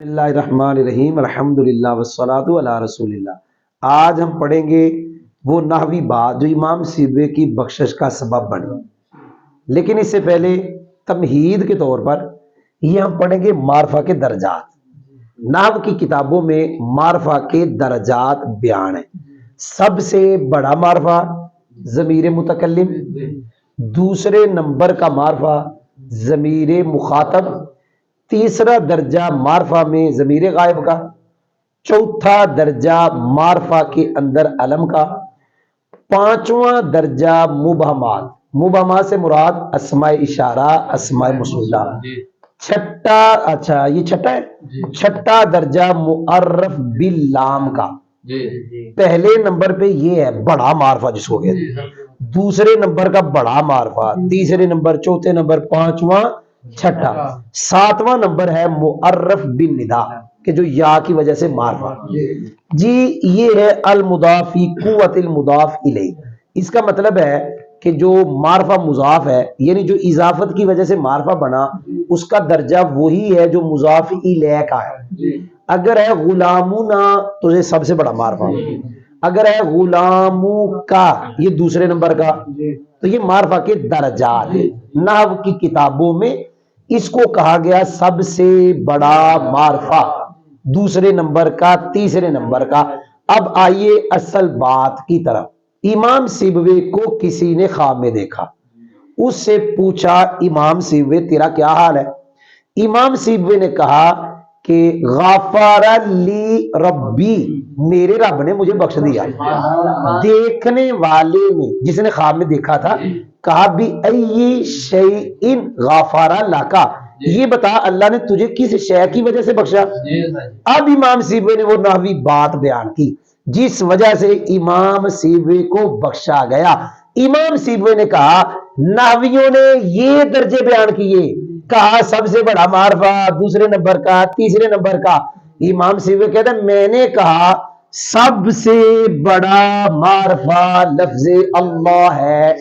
بسم اللہ الرحمن الرحیم الحمدللہ والصلاۃ علی رسول اللہ۔ آج ہم پڑھیں گے وہ نحوی بات جو امام سیبوی کی بخشش کا سبب بنی، لیکن اس سے پہلے تمہید کے طور پر یہ ہم پڑھیں گے معرفہ کے درجات۔ نحو کی کتابوں میں معرفہ کے درجات بیان ہیں۔ سب سے بڑا معرفہ ضمیر متکلم، دوسرے نمبر کا معرفہ ضمیر مخاطب، تیسرا درجہ معرفہ میں ضمیر غائب کا، چوتھا درجہ معرفہ کے اندر علم کا، پانچواں درجہ مبہمات، مبہمات سے مراد اسماء اشارہ، اسماء موصولہ، چھٹا درجہ معرف باللام کا۔ پہلے نمبر پہ یہ ہے بڑا معرفہ جس کو کہتے ہیں، دوسرے نمبر کا بڑا معرفہ، تیسرے نمبر، چوتھے نمبر، پانچواں، چھٹا، ساتواں نمبر ہے معرف بالندا کہ جو یا کی وجہ سے معرفہ۔ جی یہ ہے المضاف فی قوت المضاف الیہ۔ اس کا مطلب ہے کہ جو معرفہ مضاف ہے، یعنی جو اضافت کی وجہ سے معرفہ بنا، اس کا درجہ وہی ہے جو مضاف الیہ کا ہے۔ اگر ہے غلامنا تو یہ سب سے بڑا معرفہ، اگر ہے غلامو کا یہ دوسرے نمبر کا، تو یہ معرفہ کے درجات ہیں۔ نحو کی کتابوں میں اس کو کہا گیا سب سے بڑا معرفہ، دوسرے نمبر کا، تیسرے نمبر کا۔ اب آئیے اصل بات کی طرف۔ امام سیبوی کو کسی نے خواب میں دیکھا، اس سے پوچھا امام سیبوی تیرا کیا حال ہے؟ امام سیبوی نے کہا کہ غفر لی ربی، میرے رب نے مجھے بخش دیا۔ دیکھنے والے نے، جس نے خواب میں دیکھا تھا، کہا بھی ای شیء غفر لکا، یہ بتا اللہ نے تجھے کس شے کی وجہ سے بخشا؟ اب امام سیبوی نے وہ نحوی بات بیان کی جس وجہ سے امام سیبوی کو بخشا گیا۔ امام سیبوی نے کہا نحویوں نے یہ درجے بیان کیے، کہا سب سے بڑا معرفہ، دوسرے نمبر کا، تیسرے نمبر کا۔ امام سیبوی کہتا ہے میں نے کہا سب سے بڑا معرفہ لفظ اللہ ہے۔